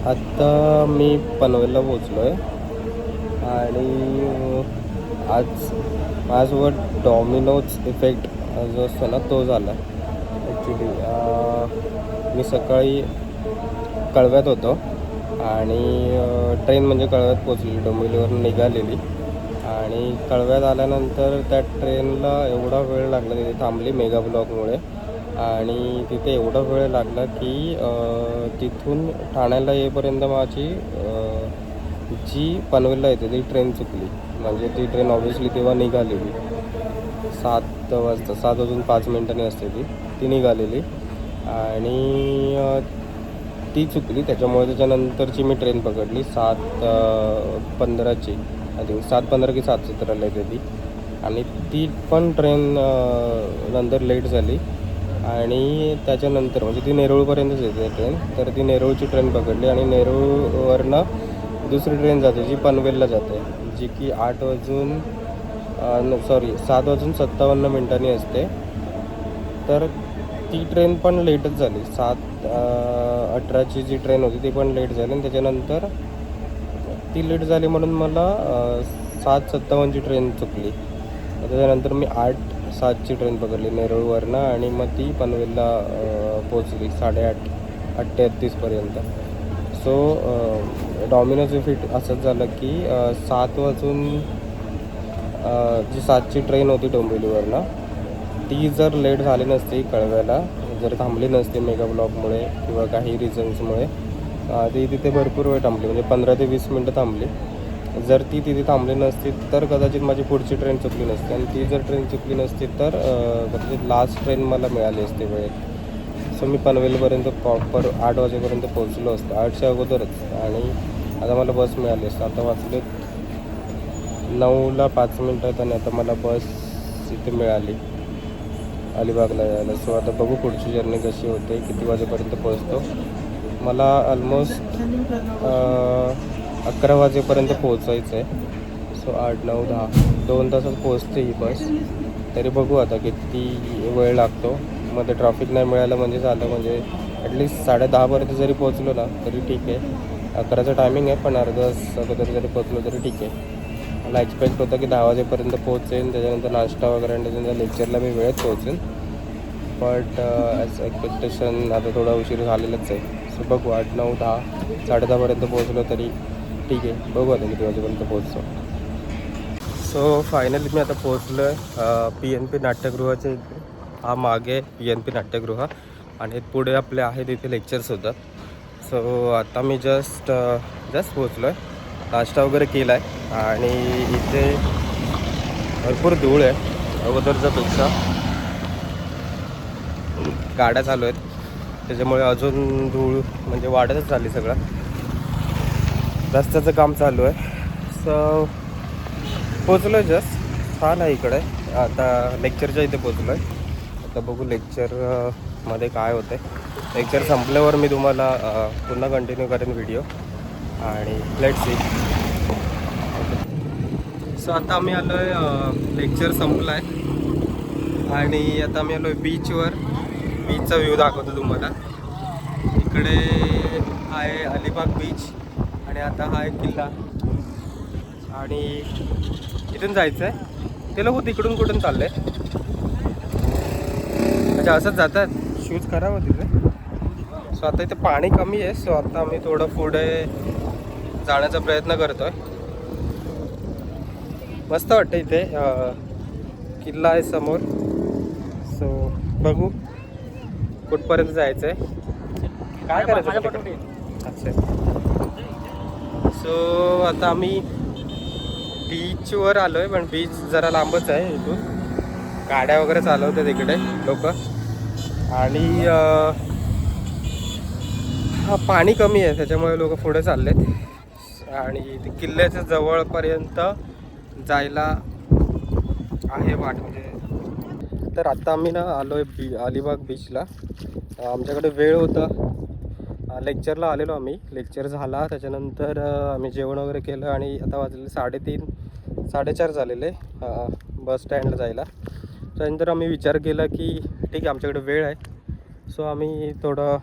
आत्ता मी पनवेलला पोचलो आहे आणि आज माझ्यासोबत डॉमिनोज इफेक्ट जो असतो ना तो झाला. ॲक्च्युली मी सकाळी कळव्यात होतो आणि ट्रेन म्हणजे कळव्यात पोचली, डोंबिवलीवरून निघालेली आणि कळव्यात आल्यानंतर त्या ट्रेनला एवढा वेळ लागला, तिथे थांबली मेगा ब्लॉकमुळे आणि तिथे एवढा वेळ लागला की तिथून ठाण्याला येईपर्यंत माझी जी पनवेलला येते ती ट्रेन चुकली. म्हणजे ती ट्रेन ऑब्व्हियसली तेव्हा निघालेली 7 वाजता, 7 वाजून 5 मिनिटांनी असते ती निघालेली आणि ती चुकली. त्याच्यामुळे त्याच्यानंतरची मी ट्रेन पकडली 7:15ची, आय थिंक 7:15 की 7:17ला येते ती आणि ती पण ट्रेन नंतर लेट झाली आणि त्याच्यानंतर म्हणजे ती नेरूळपर्यंतच येते ट्रेन, तर ती नेरूळची ट्रेन पकडली आणि नेरूळवरनं दुसरी ट्रेन जाते जी पनवेलला जाते, जी की 7:57 मिनिटांनी असते. तर ती ट्रेन पण लेटच झाली. 7:18ची जी ट्रेन होती ती पण लेट झाली आणि त्याच्यानंतर ती लेट झाली म्हणून मला 7:57ची ट्रेन चुकली. त्याच्यानंतर मी 8:07ची ट्रेन पकडली नेरूळवरनं आणि मग ती पनवेलला पोचली 8:38पर्यंत. सो डॉमिनोज इफेक्ट असंच झालं की 7 वाजून जी 7ची ट्रेन होती डोंबिवलीवरनं ती जर लेट झाली नसती, कळव्याला जर थांबली नसती मेगा ब्लॉकमुळे किंवा काही रिझन्समुळे, ती तिथे भरपूर वेळ थांबली, म्हणजे 15 ते 20 मिनटं थांबली. जर ती तिथे थांबली नसती तर कदाचित माझी पुढची ट्रेन चुकली नसती आणि ती जर ट्रेन चुकली नसती तर कदाचित लास्ट ट्रेन मला मिळाली असते वेळेत. सो मी पनवेलपर्यंत प्रॉपर 8 वाजेपर्यंत पोहोचलो असतो, 8च्या अगोदरच, आणि आता मला बस मिळाली असते. आता वाजले 9ला 5 मिनटात आणि आता मला बस इथे मिळाली अलिबागला यायला. सो आता बघू पुढची जर्नी कशी होते, किती वाजेपर्यंत पोहोचतो. मला ऑलमोस्ट 11 वाजेपर्यंत पोहोचायचं आहे. सो 8, 9, 10 2 तासात पोहोचते ही बस. तरी बघू आता किती वेळ लागतो. मध्ये ट्रॅफिक नाही मिळालं म्हणजे झालं, म्हणजे ॲटलिस्ट 10:30पर्यंत जरी पोहोचलो ना तरी ठीक आहे. 11चं टायमिंग आहे, पण अर्धा तास अगोदर जरी पोहोचलो तरी ठीक आहे. मला एक्सपेक्ट होतं की 10 वाजेपर्यंत पोहोचेन, त्याच्यानंतर नाश्ता वगैरे आणि त्याच्यानंतर लेक्चरला मी वेळेत पोहोचेन. बट ॲज एक्सपेक्टेशन आता थोडा उशीर झालेलाच आहे. सो बघू 8, 9, 10 10:30पर्यंत पोहोचलो तरी ठीक आहे. बघू आता किती वाजेपर्यंत पोहोचतो. सो फायनली मी आता पोहोचलो आहे PNP नाट्यगृहाच्या इथे. हा मागे PNP नाट्यगृह आणि पुढे आपले आहेत इथे लेक्चर्ससुद्धा. सो आता मी जस्ट पोहोचलो आहे, नाश्ता वगैरे केला आहे आणि इथे भरपूर धूळ आहे अगोदरच्यापेक्षा. गाड्या चालू आहेत त्याच्यामुळे अजून धूळ म्हणजे वाढतच चालली. सगळं रस्त्याचं काम चालू आहे. सो पोचलो आहे जस्ट, छान आहे इकडे. आता लेक्चरच्या इथे पोचलो आहे. आता बघू लेक्चरमध्ये काय होतं आहे. लेक्चर संपल्यावर मी तुम्हाला पुन्हा कंटिन्यू करेन व्हिडिओ आणि लेट्स सी. सो आता आम्ही आलो आहे, लेक्चर संपलं आहे आणि आता आम्ही आलो आहे बीचवर. बीचचा व्ह्यू दाखवतो तुम्हाला. इकडे आहे अलिबाग बीच आणि आता हा एक किल्ला आणि इथून जायचं आहे. ते लोक तिकडून कुठून चालले, अच्छा असंच जातात, शूज खराब होते तिथे. सो आता इथे पाणी कमी आहे. सो आता आम्ही थोडं पुढे जाण्याचा प्रयत्न करतो आहे. मस्त वाटतं इथे, किल्ला आहे समोर. सो बघू कुठपर्यंत जायचं आहे, काय करायचं. अच्छा, सो आता आम्ही बीचवर आलो आहे, पण बीच जरा लांबच आहे इथून. गाड्या वगैरे चालवतात इकडे लोक आणि पाणी कमी आहे त्याच्यामुळे लोक पुढे चाललेत आणि किल्ल्याच्या जवळपर्यंत जायला आहे वाट. म्हणजे तर आता आम्ही ना आलो आहे अलिबाग बीचला. आमच्याकडे वेळ होता, लेक्चरला आलेलो आम्ही. लेक्चर झाला त्याच्यानंतर आम्ही जेवण वगैरे केलं आणि आता वाजले 3:30 4:30 झालेले बस स्टँडला जायला. त्यानंतर आम्ही विचार केला की ठीक आहे आमच्याकडे वेळ आहे. सो आम्ही थोडं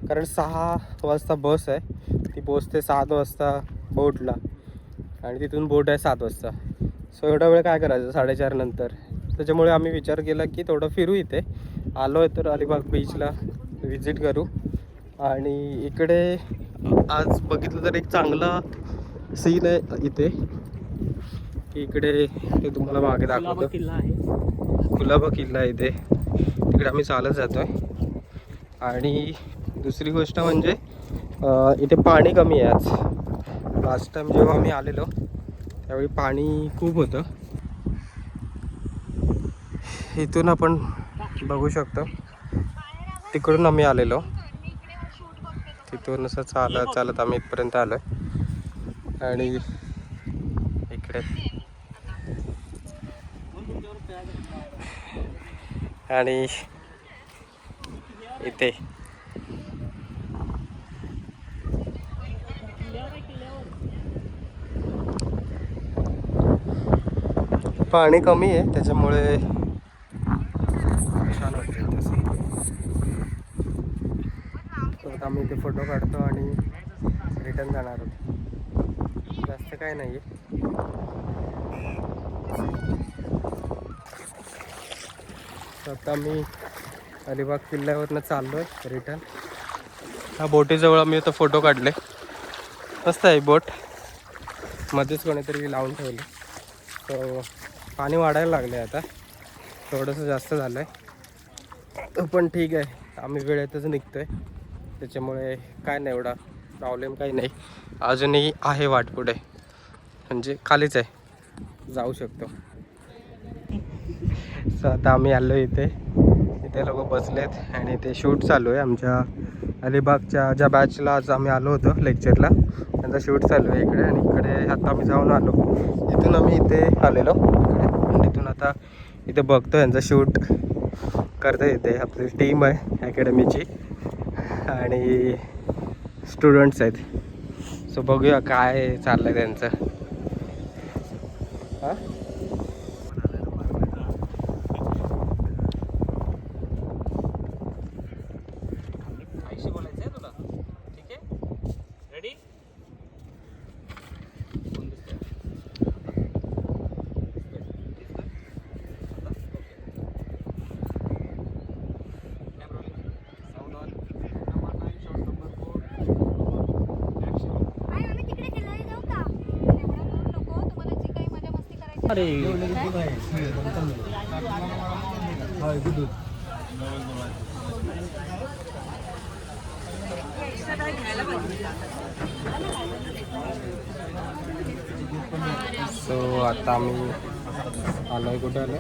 कारण 6 वाजता बस आहे, ती पोचते 7 वाजता बोटला आणि तिथून बोट आहे 7 वाजता. सो एवढा वेळ काय करायचं 4:30 नंतर. त्याच्यामुळे आम्ही विचार केला की थोडं फिरू. इथे आलो आहे तर अलिबाग बीचला विजिट करू. आणि इकडे आज बघितलं तर एक चांगला सीन आहे इथे, की इकडे ते तुम्हाला मागे दाखवतो किल्ला आहे, कुलाबा किल्ला आहे इथे. तिकडे आम्ही चालत जातो आहे. आणि दुसरी गोष्ट म्हणजे इथे पाणी कमी आहे आज. लास्ट टाइम जेव्हा आम्ही आलेलो त्यावेळी पाणी खूप होतं. इथून आपण बघू शकतो, तिकडून आम्ही आलेलो, तिथून असं चालत चालत आम्ही इथपर्यंत आलो आहे. आणि इकडे आणि इथे पाणी कमी आहे त्याच्यामुळे छान वाटतं तसं. तर आम्ही इथे फोटो काढतो आणि रिटर्न जाणार आहोत. जास्त काय नाही आहे. आता मी अलिबाग किल्ल्यावरनं चाललो आहे रिटर्न. ह्या बोटीजवळ आम्ही आता फोटो काढले. मस्त आहे बोट, मध्येच कोणीतरी लावून ठेवले. तर पाणी वाढायला लागलं आहे आता, थोडंसं जास्त झालं आहे पण ठीक आहे, आम्ही वेळेतच निघतो आहे त्याच्यामुळे काय नाही, एवढा प्रॉब्लेम काही नाही. अजूनही आहे वाट पुढे, म्हणजे खालीच आहे, जाऊ शकतो. सो आता आम्ही आलो इथे लोक बसलेत आणि ते शूट चालू आहे. आमच्या अलिबागच्या ज्या बॅचला आज आम्ही आलो होतो लेक्चरला, त्यांचा शूट चालू आहे इकडे. आणि इकडे आता आम्ही जाऊन आलो, इथून आम्ही इथे आलेलो इकडे. इथून आता इथे बघतो यांचा शूट करतो. इथे आपली टीम आहे अकॅडमीची आणि स्टुडंट्स आहेत. सो बघूया काय चाललं आहे त्यांचं. हां अरे सो आता आम्ही आलोय, कुठे आलो?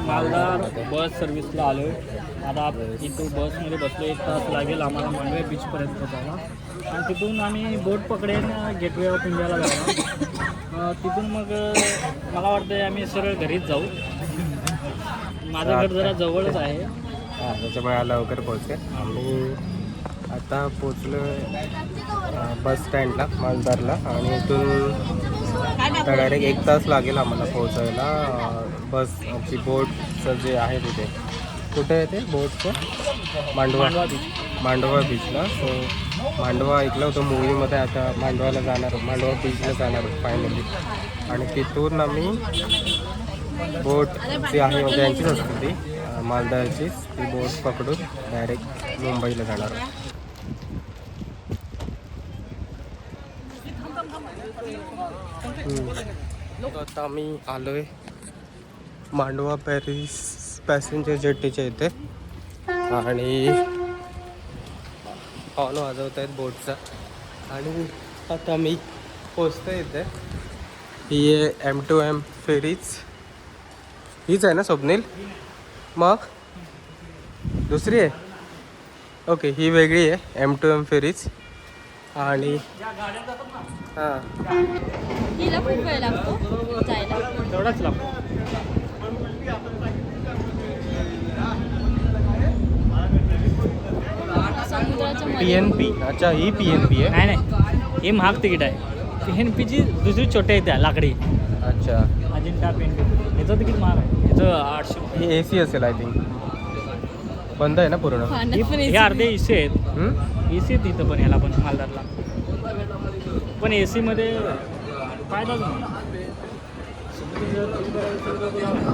मालदा बस सर्व्हिसला आलो आहे. आता इथं बसमध्ये बसलो, 1 तास लागेल आम्हाला मांडवे बीचपर्यंत जायला. आणि तिथून आम्ही बोट पकडेन गेटवे ऑफ इंडियाला जाणार. तिथून मग मला वाटतं आम्ही सरळ घरीच जाऊ. माझं घर जरा जवळच आहे. हां, त्याच्यामुळे लवकर पोहोचेल. आम्ही आता पोचलो बस स्टँडला मालदारला. आणि इथून आता डायरेक्ट 1 तास लागेल आम्हाला पोहोचायला. बस आमची बोटचं जे आहे तिथे, कुठे आहे ते बोटचं? मांडवा बीचला. सो मांडवा ऐकलं होतं मूवीमध्ये, आता मांडवाला जाणार, मांडवा बीचला जाणार फायनली. आणि तिथून आम्ही बोट जी आहे म्हणजे यांचीच असते ती मालदारचीच, ती बोट पकडून डायरेक्ट मुंबईला जाणार. आता आम्ही आलो आहे मांडवा पॅरिस पॅसेंजर जेटीच्या इथे. आणि हॉर्न वाजवत आहेत बोटचा. आणि आता मी पोचतो इथे. ही आहे M2M फेरीज. हीच आहे ना स्वप्नील? मग दुसरी आहे? ओके, ही वेगळी आहे M2M फेरीज. आणि हां, हिला खूप वेळ लागतो जायला. तेवढाच लागतो. समुद्राच्या मध्ये PNP. अच्छा, ही PNP आहे? नाही, हे महाग तिकीट आहे. PNPची दुसरी छोटी आहे त्या लाकडी. अच्छा, अजिंठा PNP याचं तिकीट महाग आहे. याचं 800. ही AC असेल आय थिंक. बंद आहे ना पूर्ण? पाण्यात पण हे अर्धे एसी आहेत. हम्म? एसी आहेत इथं पण ह्याला पण मालदारला. पण एसी मध्ये फायदाच नाही.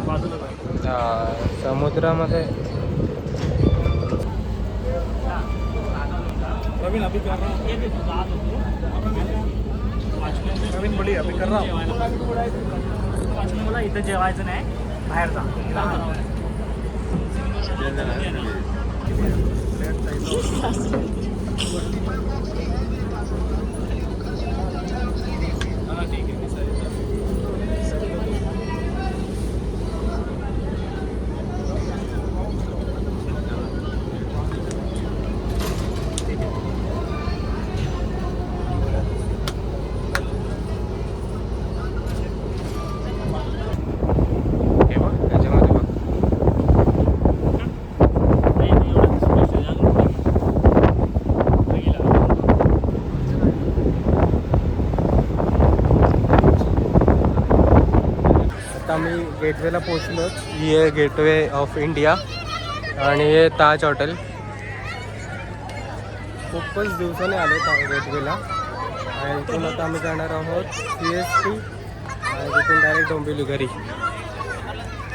बाजूला काय. हा, समुद्रामध्ये नवीन अभि कर रहा हूं. नवीन बडी अभि कर रहा हूं. मला इथं जेवायचं नाही, बाहेर जा. हे बघ त्याच्यामध्ये बघ. आता आम्ही गेटवेला पोचलो. ही आहे गेटवे ऑफ इंडिया आणि हे ताज हॉटेल. खूपच दिवसाने आलो गेटवेला आणि इथून आता आम्ही जाणार आहोत CST आणि तिथून डायरेक्ट डोंबिवली घरी.